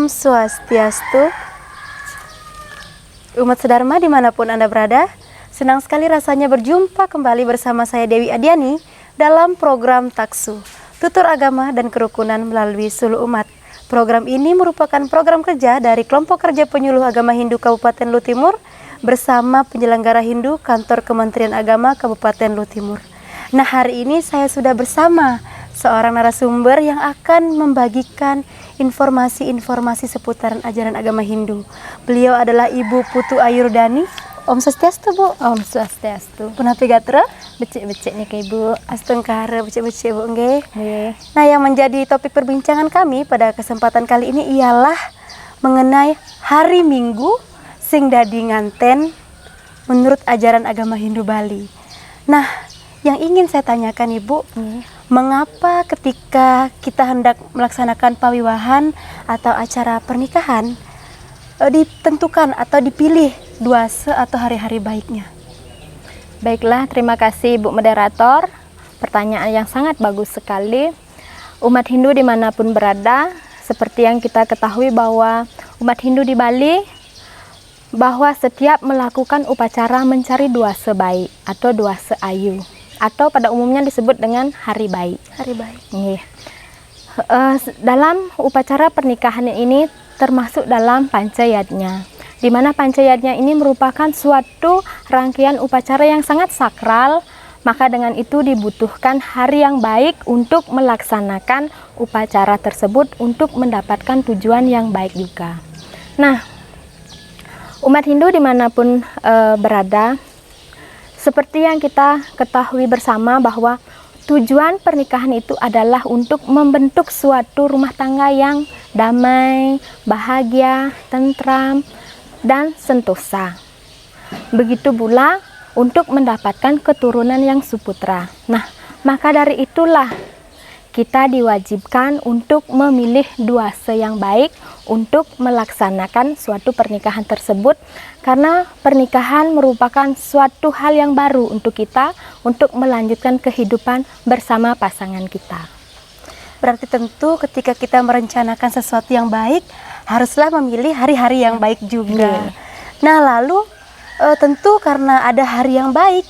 Om Swastiastu. Umat Sedharma dimanapun Anda berada, senang sekali rasanya berjumpa kembali bersama saya Dewi Adiani dalam program Taksu, Tutur Agama dan Kerukunan melalui Suluh Umat. Program ini merupakan program kerja dari Kelompok Kerja Penyuluh Agama Hindu Kabupaten Luhut Timur bersama penyelenggara Hindu Kantor Kementerian Agama Kabupaten Luhut Timur. Nah, hari ini saya sudah bersama seorang narasumber yang akan membagikan informasi-informasi seputaran ajaran agama Hindu. Beliau adalah Ibu Putu Ayurdani. Om Swastiastu, Bu. Om Swastiastu. Punapi gatra? Becik-becik nih ke Ibu. Astengkara becik-becik, Bu, nggih. Nggih. Nah, yang menjadi topik perbincangan kami pada kesempatan kali ini ialah mengenai hari Minggu sing dadi nganten menurut ajaran agama Hindu Bali. Nah, yang ingin saya tanyakan Ibu, mengapa ketika kita hendak melaksanakan pawiwahan atau acara pernikahan ditentukan atau dipilih duase atau hari-hari baiknya? Baiklah, terima kasih Ibu Moderator. Pertanyaan yang sangat bagus sekali. Umat Hindu dimanapun berada, seperti yang kita ketahui bahwa umat Hindu di Bali, bahwa setiap melakukan upacara mencari duase baik atau duase ayu, atau pada umumnya disebut dengan hari baik. Hari baik. Dalam upacara pernikahan ini termasuk dalam pancayatnya, di mana pancayatnya ini merupakan suatu rangkaian upacara yang sangat sakral. Maka dengan itu dibutuhkan hari yang baik untuk melaksanakan upacara tersebut untuk mendapatkan tujuan yang baik juga. Nah, umat Hindu dimanapun berada, seperti yang kita ketahui bersama bahwa tujuan pernikahan itu adalah untuk membentuk suatu rumah tangga yang damai, bahagia, tentram, dan sentosa. Begitu pula untuk mendapatkan keturunan yang suputra. Nah, maka dari itulah kita diwajibkan untuk memilih duase yang baik untuk melaksanakan suatu pernikahan tersebut, karena pernikahan merupakan suatu hal yang baru untuk kita untuk melanjutkan kehidupan bersama pasangan kita. Berarti tentu ketika kita merencanakan sesuatu yang baik, haruslah memilih hari-hari yang baik juga. Nah, lalu tentu karena ada hari yang baik,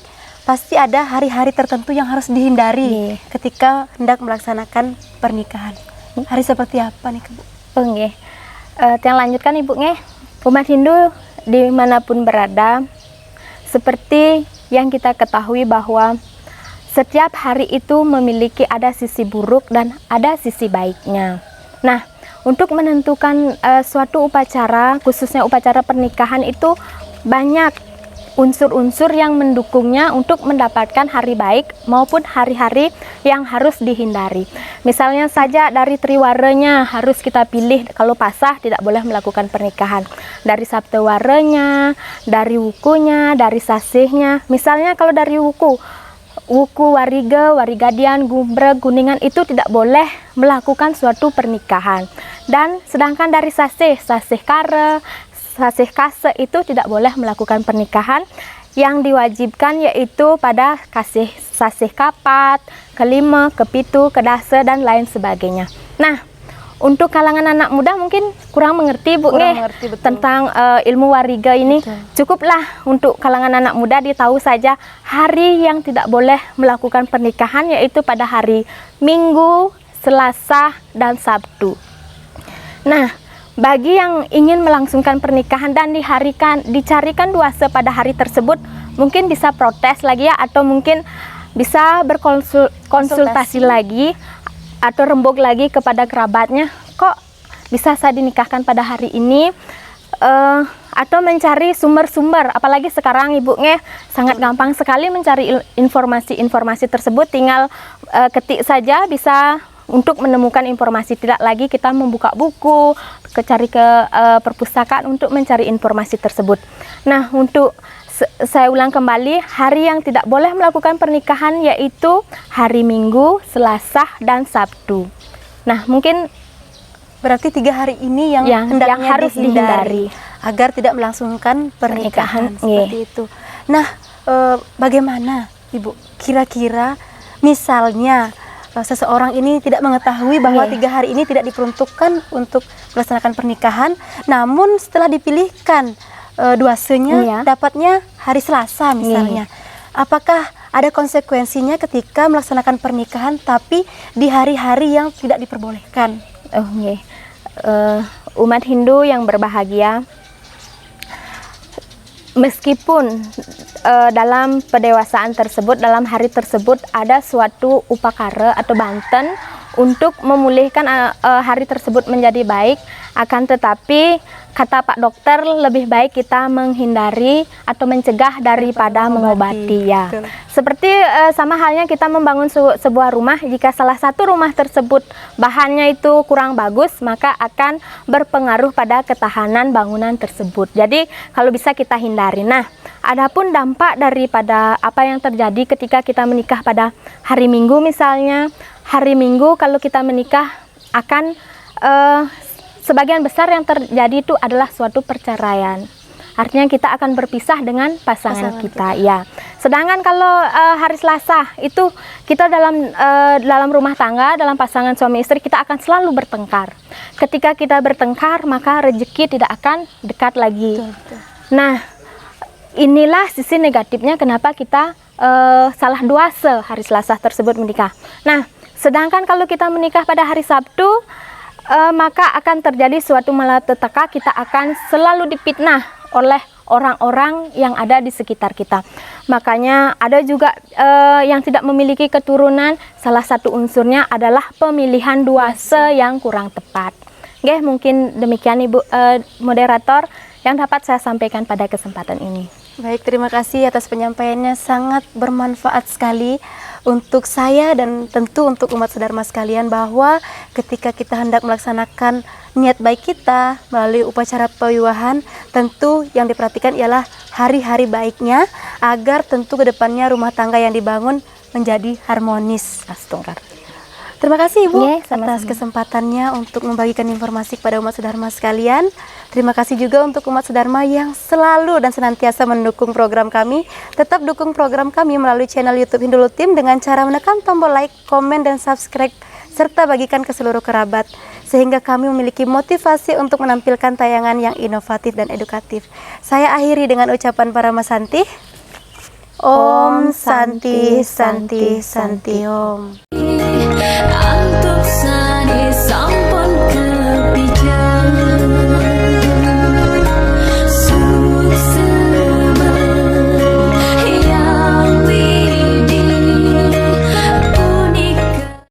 pasti ada hari-hari tertentu yang harus dihindari ketika hendak melaksanakan pernikahan. Hari seperti apa nih, Bu? Nggih. Yang lanjutkan Ibu nggih. Umat Hindu dimanapun berada, seperti yang kita ketahui bahwa setiap hari itu memiliki ada sisi buruk dan ada sisi baiknya. Nah, untuk menentukan suatu upacara, khususnya upacara pernikahan itu banyak unsur-unsur yang mendukungnya untuk mendapatkan hari baik maupun hari-hari yang harus dihindari. Misalnya saja dari triwaranya harus kita pilih, kalau pasah tidak boleh melakukan pernikahan. Dari saptawaranya, dari wukunya, dari sasihnya. Misalnya kalau dari wuku wariga, warigadian, gumbreg, kuningan itu tidak boleh melakukan suatu pernikahan. Dan sedangkan dari sasih kare, sasih kase itu tidak boleh melakukan pernikahan. Yang diwajibkan yaitu pada sasih kapat, kelima, kepitu, kedase, dan lain sebagainya. Nah, untuk kalangan anak muda mungkin kurang mengerti Bu tentang ilmu wariga ini. Betul. Cukuplah untuk kalangan anak muda ditahu saja hari yang tidak boleh melakukan pernikahan yaitu pada hari Minggu, Selasa, dan Sabtu. Nah, bagi yang ingin melangsungkan pernikahan dan dicarikan duase pada hari tersebut, mungkin bisa protes lagi ya, atau mungkin bisa berkonsultasi lagi atau rembuk lagi kepada kerabatnya, kok bisa saya dinikahkan pada hari ini, atau mencari sumber-sumber. Apalagi sekarang Ibu sangat gampang sekali mencari informasi tersebut, tinggal ketik saja bisa untuk menemukan informasi, tidak lagi kita membuka buku, cari ke perpustakaan untuk mencari informasi tersebut. Nah, untuk saya ulang kembali, hari yang tidak boleh melakukan pernikahan yaitu hari Minggu, Selasa, dan Sabtu. Nah, mungkin berarti 3 hari ini yang hendaknya harus dihindari agar tidak melangsungkan pernikahan seperti itu. Nah, bagaimana Ibu? Kira-kira misalnya seseorang ini tidak mengetahui bahwa 3 hari ini tidak diperuntukkan untuk melaksanakan pernikahan, namun setelah dipilihkan duasenya dapatnya hari Selasa misalnya. Apakah ada konsekuensinya ketika melaksanakan pernikahan tapi di hari-hari yang tidak diperbolehkan? Umat Hindu yang berbahagia, meskipun dalam pendewasaan tersebut, dalam hari tersebut ada suatu upakara atau banten untuk memulihkan hari tersebut menjadi baik, akan tetapi kata Pak Dokter lebih baik kita menghindari atau mencegah daripada mengobati ya. Betul. Seperti sama halnya kita membangun sebuah rumah, jika salah satu rumah tersebut bahannya itu kurang bagus, maka akan berpengaruh pada ketahanan bangunan tersebut. Jadi kalau bisa kita hindari. Nah, adapun dampak daripada apa yang terjadi ketika kita menikah pada hari Minggu misalnya, hari Minggu kalau kita menikah akan sebagian besar yang terjadi itu adalah suatu perceraian. Artinya kita akan berpisah dengan pasangan kita. Ya. Sedangkan kalau hari Selasa itu kita dalam rumah tangga, dalam pasangan suami istri kita akan selalu bertengkar. Ketika kita bertengkar maka rezeki tidak akan dekat lagi. Betul. Nah, inilah sisi negatifnya kenapa kita salah duasa hari Selasa tersebut menikah. Nah, sedangkan kalau kita menikah pada hari Sabtu, maka akan terjadi suatu malapetaka, kita akan selalu dipitnah oleh orang-orang yang ada di sekitar kita. Makanya ada juga yang tidak memiliki keturunan, salah satu unsurnya adalah pemilihan duasa yang kurang tepat. Oke, mungkin demikian Ibu moderator yang dapat saya sampaikan pada kesempatan ini. Baik, terima kasih atas penyampaiannya, sangat bermanfaat sekali untuk saya dan tentu untuk umat sedharma sekalian, bahwa ketika kita hendak melaksanakan niat baik kita melalui upacara pewiwahan, tentu yang diperhatikan ialah hari-hari baiknya agar tentu kedepannya rumah tangga yang dibangun menjadi harmonis. Astungkar. Terima kasih Ibu atas kesempatannya untuk membagikan informasi kepada umat sedharma sekalian. Terima kasih juga untuk umat sedharma yang selalu dan senantiasa mendukung program kami. Tetap dukung program kami melalui channel YouTube Hindulutim dengan cara menekan tombol like, komen, dan subscribe, serta bagikan ke seluruh kerabat, sehingga kami memiliki motivasi untuk menampilkan tayangan yang inovatif dan edukatif. Saya akhiri dengan ucapan Paramasanti. Om Santi Santi Santi Om. Untuk sani